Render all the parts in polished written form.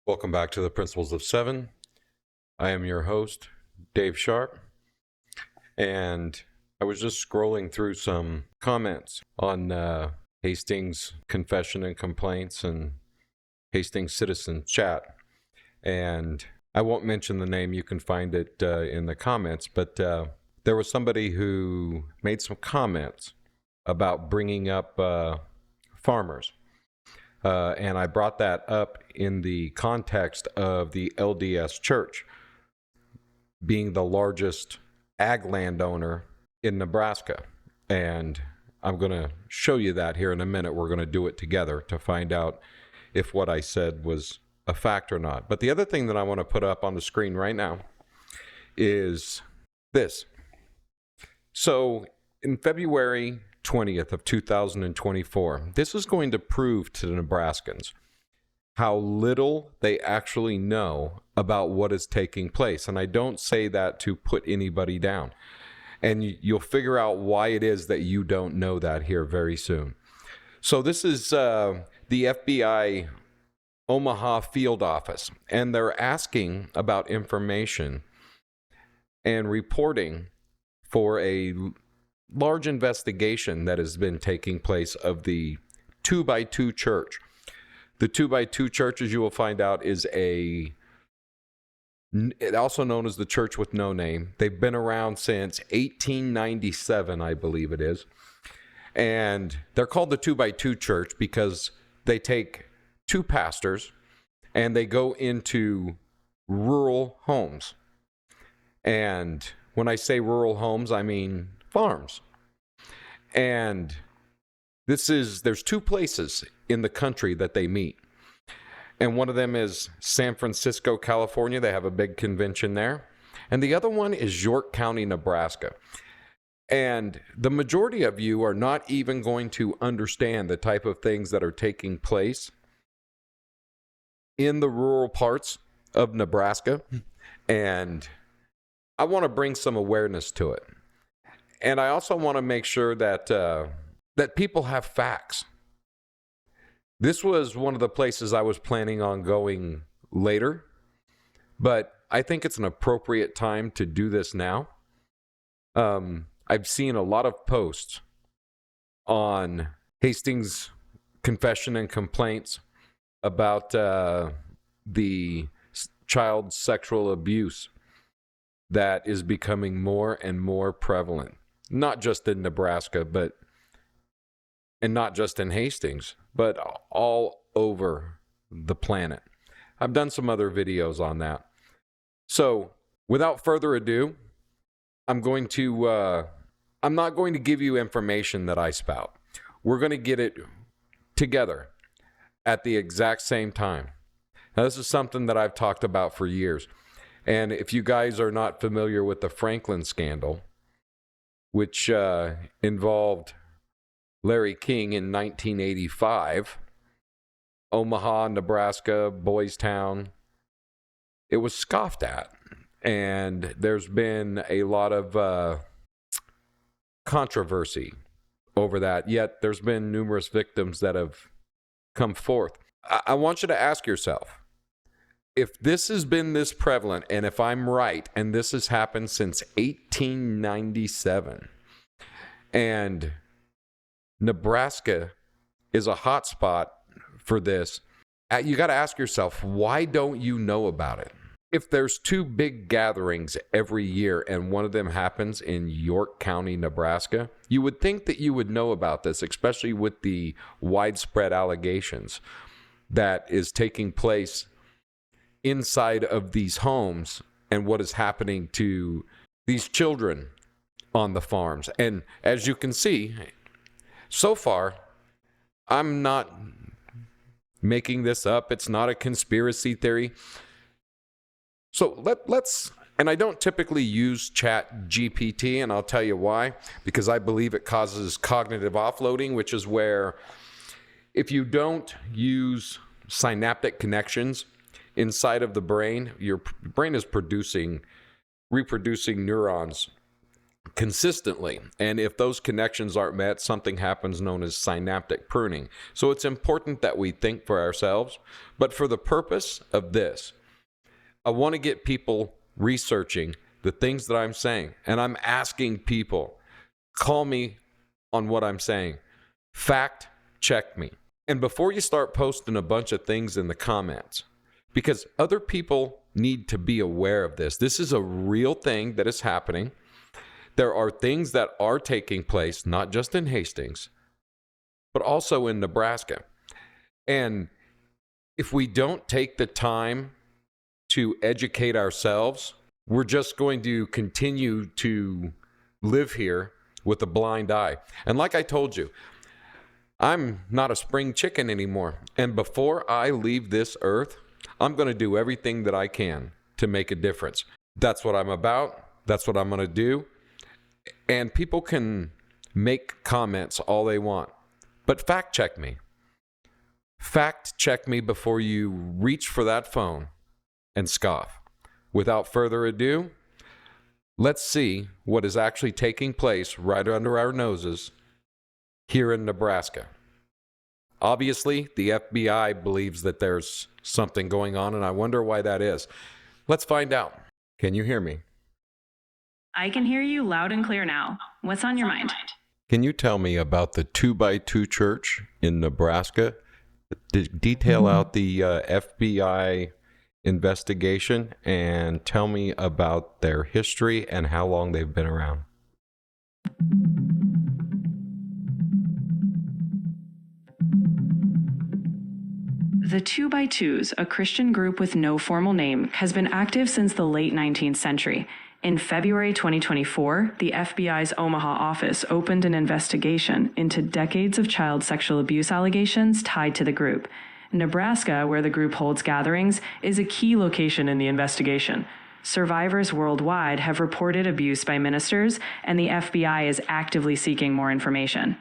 Welcome back to the Principles of Seven. I am your host, Dave Sharp, and I was just scrolling through some comments on Hastings Confession and Complaints and Hastings Citizen Chat, and I won't mention the name. You can find it in the comments, but there was somebody who made some comments about bringing up farmers. And I brought that up in the context of the LDS Church being the largest ag landowner in Nebraska. And I'm going to show you that here in a minute. We're going to do it together to find out if what I said was a fact or not. But the other thing that I want to put up on the screen right now is this. So in February 20th of 2024. This is going to prove to the Nebraskans how little they actually know about what is taking place. And I don't say that to put anybody down. And you'll figure out why it is that you don't know that here very soon. So this is the FBI Omaha field office, and they're asking about information and reporting for a large investigation that has been taking place of the 2x2 church. The 2x2 church, as you will find out, is also known as the church with no name. They've been around since 1897, I believe it is. And they're called the 2x2 church because they take two pastors and they go into rural homes. And when I say rural homes, I mean farms. And there's two places in the country that they meet. And one of them is San Francisco, California. They have a big convention there. And the other one is York County, Nebraska. And the majority of you are not even going to understand the type of things that are taking place in the rural parts of Nebraska. And I want to bring some awareness to it. And I also want to make sure that that people have facts. This was one of the places I was planning on going later, but I think it's an appropriate time to do this now. I've seen a lot of posts on Hastings Confession and Complaints about the child sexual abuse that is becoming more and more prevalent. Not just in Nebraska, and not just in Hastings, but all over the planet. I've done some other videos on that. So, without further ado, I'm not going to give you information that I spout. We're going to get it together at the exact same time. Now, this is something that I've talked about for years. And if you guys are not familiar with the Franklin scandal, which involved Larry King in 1985, Omaha, Nebraska, Boys Town, it was scoffed at. And there's been a lot of controversy over that. Yet there's been numerous victims that have come forth. I want you to ask yourself, if this has been this prevalent, and if I'm right, and this has happened since 1897, and Nebraska is a hot spot for this, you got to ask yourself, why don't you know about it? If there's two big gatherings every year and one of them happens in York County, Nebraska, you would think that you would know about this, especially with the widespread allegations that is taking place inside of these homes and what is happening to these children on the farms. And as you can see, so far, I'm not making this up. It's not a conspiracy theory. So let's, and I don't typically use Chat GPT, and I'll tell you why, because I believe it causes cognitive offloading, which is where if you don't use synaptic connections inside of the brain, your brain is reproducing neurons consistently. And if those connections aren't met, something happens known as synaptic pruning. So it's important that we think for ourselves. But for the purpose of this, I want to get people researching the things that I'm saying. And I'm asking people, call me on what I'm saying. Fact check me. And before you start posting a bunch of things in the comments, because other people need to be aware of this. This is a real thing that is happening. There are things that are taking place, not just in Hastings, but also in Nebraska. And if we don't take the time to educate ourselves, we're just going to continue to live here with a blind eye. And like I told you, I'm not a spring chicken anymore. And before I leave this earth, I'm going to do everything that I can to make a difference. That's what I'm about. That's what I'm going to do. And people can make comments all they want, but fact check me. Fact check me before you reach for that phone and scoff. Without further ado, let's see what is actually taking place right under our noses here in Nebraska. Obviously, the FBI believes that there's something going on, and I wonder why that is. Let's find out. Can you hear me? I can hear you loud and clear now. What's on your mind? Can you tell me about the 2x2 church in Nebraska? Detail out the FBI investigation and tell me about their history and how long they've been around. The 2x2s, a Christian group with no formal name, has been active since the late 19th century. In February 2024, the FBI's Omaha office opened an investigation into decades of child sexual abuse allegations tied to the group. Nebraska, where the group holds gatherings, is a key location in the investigation. Survivors worldwide have reported abuse by ministers, and the FBI is actively seeking more information.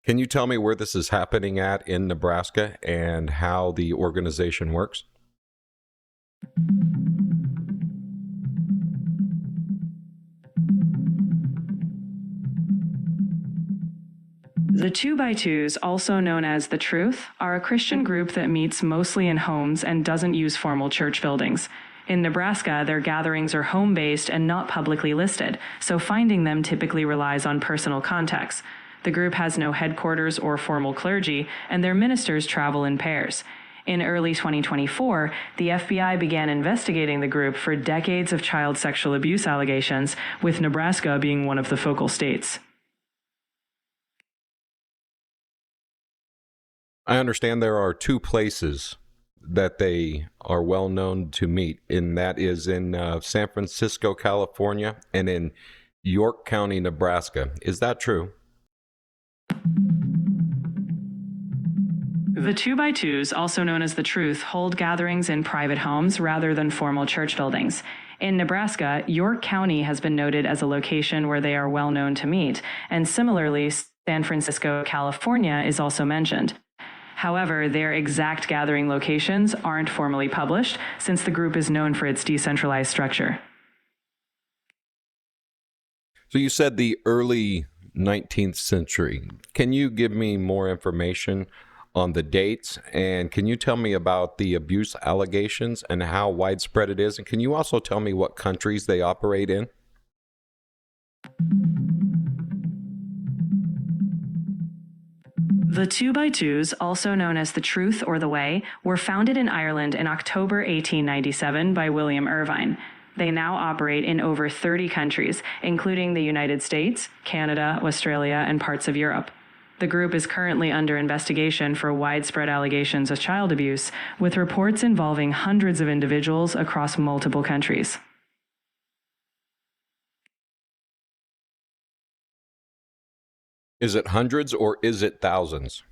Can you tell me where this is happening at in Nebraska and how the organization works? The 2x2s, also known as The Truth, are a Christian group that meets mostly in homes and doesn't use formal church buildings. In Nebraska, their gatherings are home-based and not publicly listed, so finding them typically relies on personal contacts. The group has no headquarters or formal clergy, and their ministers travel in pairs. In early 2024, the FBI began investigating the group for decades of child sexual abuse allegations, with Nebraska being one of the focal states. I understand there are two places that they are well known to meet, and that is in San Francisco, California, and in York County, Nebraska. Is that true? The 2x2s, also known as The Truth, hold gatherings in private homes rather than formal church buildings. In Nebraska, York County has been noted as a location where they are well known to meet, and similarly, San Francisco, California is also mentioned. However, their exact gathering locations aren't formally published, since the group is known for its decentralized structure. So you said the early 19th century. Can you give me more information on the dates, and can you tell me about the abuse allegations and how widespread it is? And can you also tell me what countries they operate in? The 2x2s, also known as The Truth or The Way, were founded in Ireland in October 1897 by William Irvine. They now operate in over 30 countries, including the United States, Canada, Australia, and parts of Europe. The group is currently under investigation for widespread allegations of child abuse, with reports involving hundreds of individuals across multiple countries. Is it hundreds or is it thousands?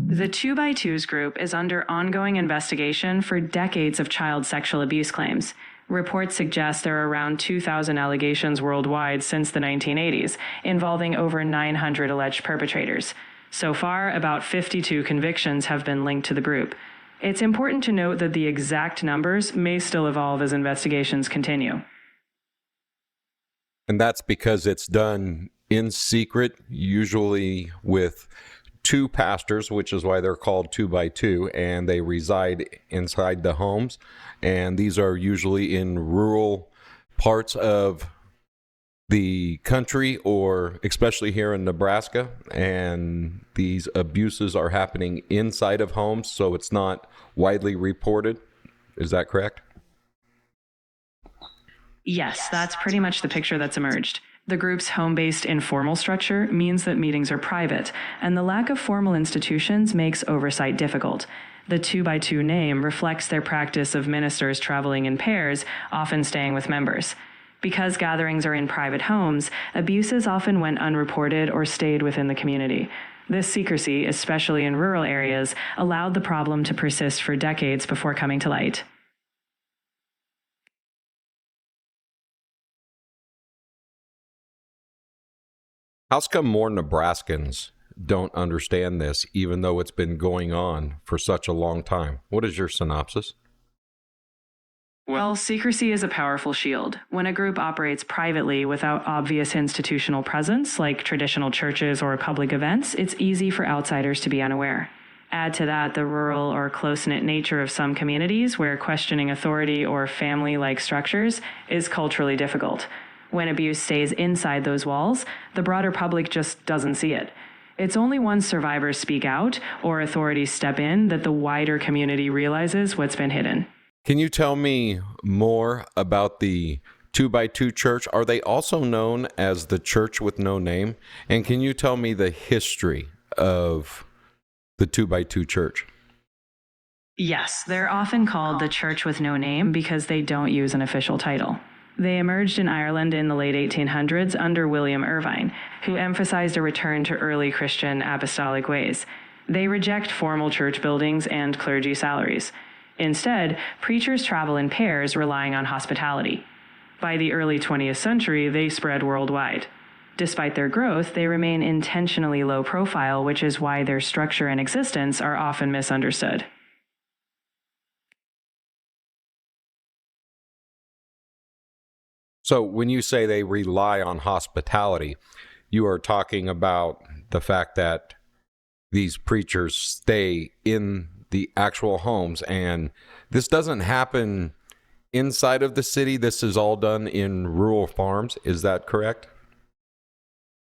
The 2x2s group is under ongoing investigation for decades of child sexual abuse claims. Reports suggest there are around 2,000 allegations worldwide since the 1980s, involving over 900 alleged perpetrators. So far, about 52 convictions have been linked to the group. It's important to note that the exact numbers may still evolve as investigations continue. And that's because it's done in secret, usually with two pastors, which is why they're called 2x2, and they reside inside the homes. And these are usually in rural parts of the country, or especially here in Nebraska. And these abuses are happening inside of homes, so it's not widely reported. Is that correct? Yes, that's pretty much the picture that's emerged. The group's home-based informal structure means that meetings are private, and the lack of formal institutions makes oversight difficult. The 2x2 name reflects their practice of ministers traveling in pairs, often staying with members. Because gatherings are in private homes, abuses often went unreported or stayed within the community. This secrecy, especially in rural areas, allowed the problem to persist for decades before coming to light. How's come more Nebraskans don't understand this, even though it's been going on for such a long time? What is your synopsis? Well, secrecy is a powerful shield. When a group operates privately without obvious institutional presence, like traditional churches or public events, it's easy for outsiders to be unaware. Add to that the rural or close-knit nature of some communities where questioning authority or family-like structures is culturally difficult. When abuse stays inside those walls, the broader public just doesn't see it. It's only once survivors speak out or authorities step in that the wider community realizes what's been hidden. Can you tell me more about the 2x2 church? Are they also known as the church with no name? And can you tell me the history of the 2x2 church? Yes, they're often called the Church with No Name because they don't use an official title. They emerged in Ireland in the late 1800s under William Irvine, who emphasized a return to early Christian apostolic ways. They reject formal church buildings and clergy salaries. Instead, preachers travel in pairs, relying on hospitality. By the early 20th century, they spread worldwide. Despite their growth, they remain intentionally low profile, which is why their structure and existence are often misunderstood. So when you say they rely on hospitality, you are talking about the fact that these preachers stay in the actual homes, and this doesn't happen inside of the city. This is all done in rural farms. Is that correct?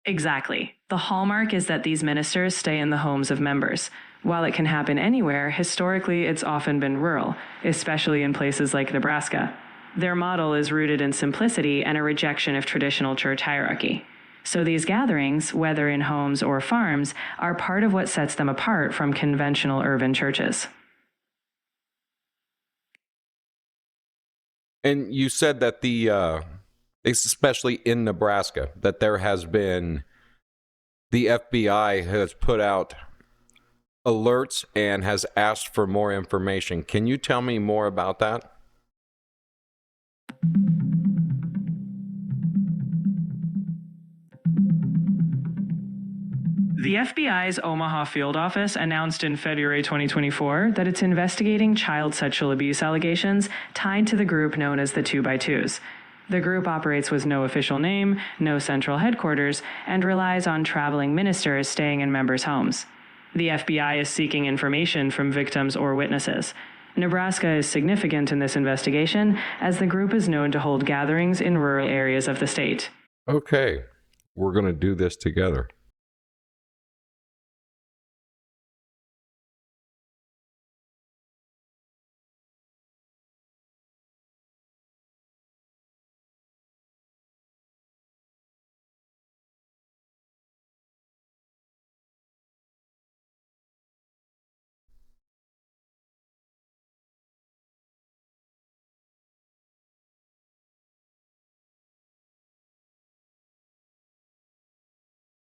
Exactly. The hallmark is that these ministers stay in the homes of members. While it can happen anywhere, historically it's often been rural, especially in places like Nebraska. Their model is rooted in simplicity and a rejection of traditional church hierarchy. So these gatherings, whether in homes or farms, are part of what sets them apart from conventional urban churches. And you said that especially in Nebraska, that there has been, the FBI has put out alerts and has asked for more information. Can you tell me more about that? The FBI's Omaha field office announced in February 2024 that it's investigating child sexual abuse allegations tied to the group known as the 2x2s. The group operates with no official name, no central headquarters, and relies on traveling ministers staying in members' homes. The FBI is seeking information from victims or witnesses. Nebraska is significant in this investigation as the group is known to hold gatherings in rural areas of the state. Okay, we're going to do this together.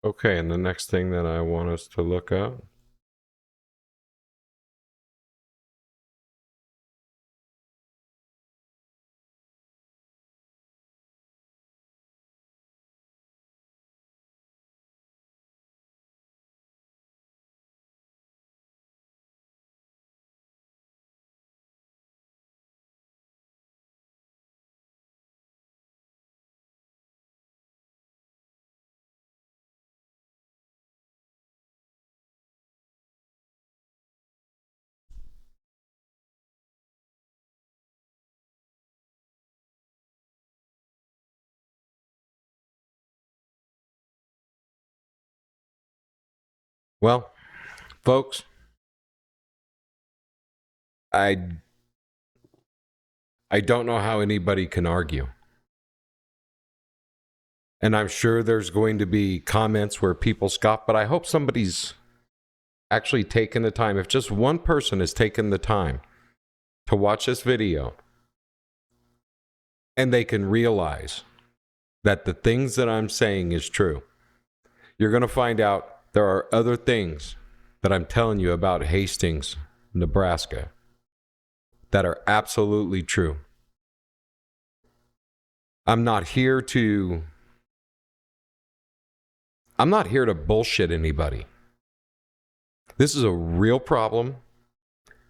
Okay, and the next thing that I want us to look up Well, folks, I don't know how anybody can argue. And I'm sure there's going to be comments where people scoff, but I hope somebody's actually taken the time. If just one person has taken the time to watch this video and they can realize that the things that I'm saying is true, you're going to find out there are other things that I'm telling you about Hastings, Nebraska, that are absolutely true. I'm not here to bullshit anybody. This is a real problem.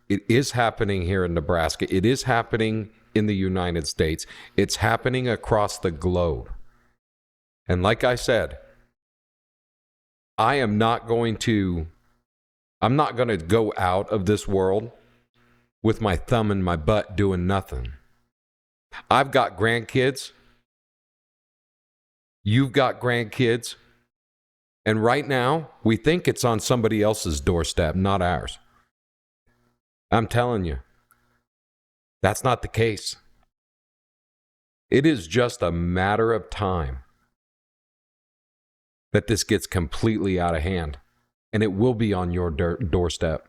It is happening here in Nebraska. It is happening in the United States. It's happening across the globe. And like I said, I'm not going to go out of this world with my thumb in my butt doing nothing. I've got grandkids. You've got grandkids. And right now, we think it's on somebody else's doorstep, not ours. I'm telling you, that's not the case. It is just a matter of time that this gets completely out of hand, and it will be on your doorstep.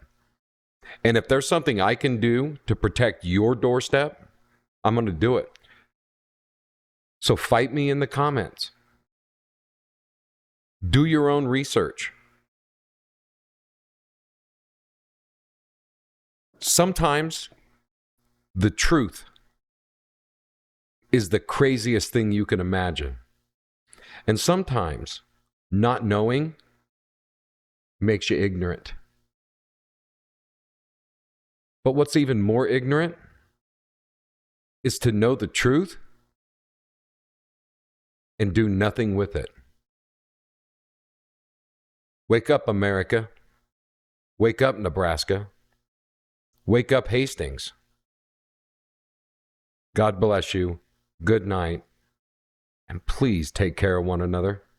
And if there's something I can do to protect your doorstep, I'm going to do it. So fight me in the comments. Do your own research. Sometimes the truth is the craziest thing you can imagine. And sometimes not knowing makes you ignorant. But what's even more ignorant is to know the truth and do nothing with it. Wake up, America. Wake up, Nebraska. Wake up, Hastings. God bless you. Good night. And please take care of one another.